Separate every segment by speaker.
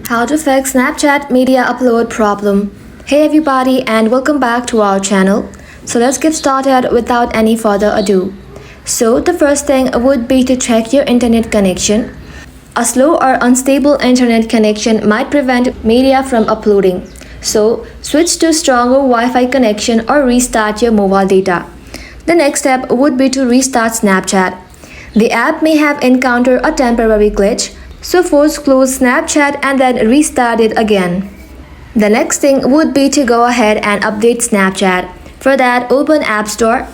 Speaker 1: How to fix Snapchat media upload problem. Hey everybody and welcome back to our channel. So let's get started without any further ado. So the first thing would be to check your internet connection. A slow or unstable internet connection might prevent media from uploading. So switch to stronger Wi-Fi connection or restart your mobile data. The next step would be to restart Snapchat. The app may have encountered a temporary glitch, so force close Snapchat and then restart it again. The next thing would be to go ahead and update Snapchat. For that, open App Store.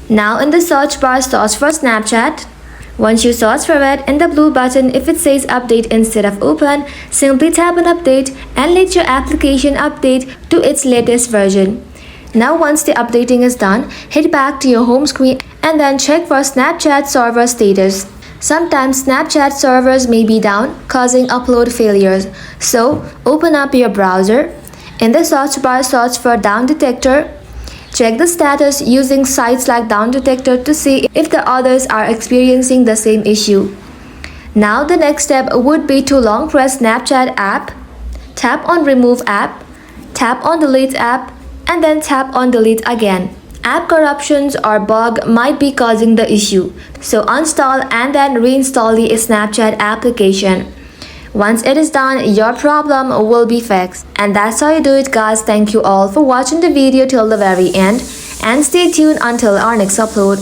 Speaker 1: Now in the search bar, search for Snapchat. Once you search for it, in the blue button, if it says update instead of open, simply tap on update and let your application update to its latest version. Now once the updating is done, head back to your home screen and then check for Snapchat server status. Sometimes Snapchat servers may be down, causing upload failures. So open up your browser. In the search bar, search for Down Detector. Check the status using sites like Down Detector to see if the others are experiencing the same issue. Now the next step would be to long press Snapchat app, tap on Remove app, tap on Delete app, and then tap on Delete again. App corruptions or bug might be causing the issue, so uninstall and then reinstall the Snapchat application. Once it is done, your problem will be fixed. And that's how you do it, guys. Thank you all for watching the video till the very end and stay tuned until our next upload.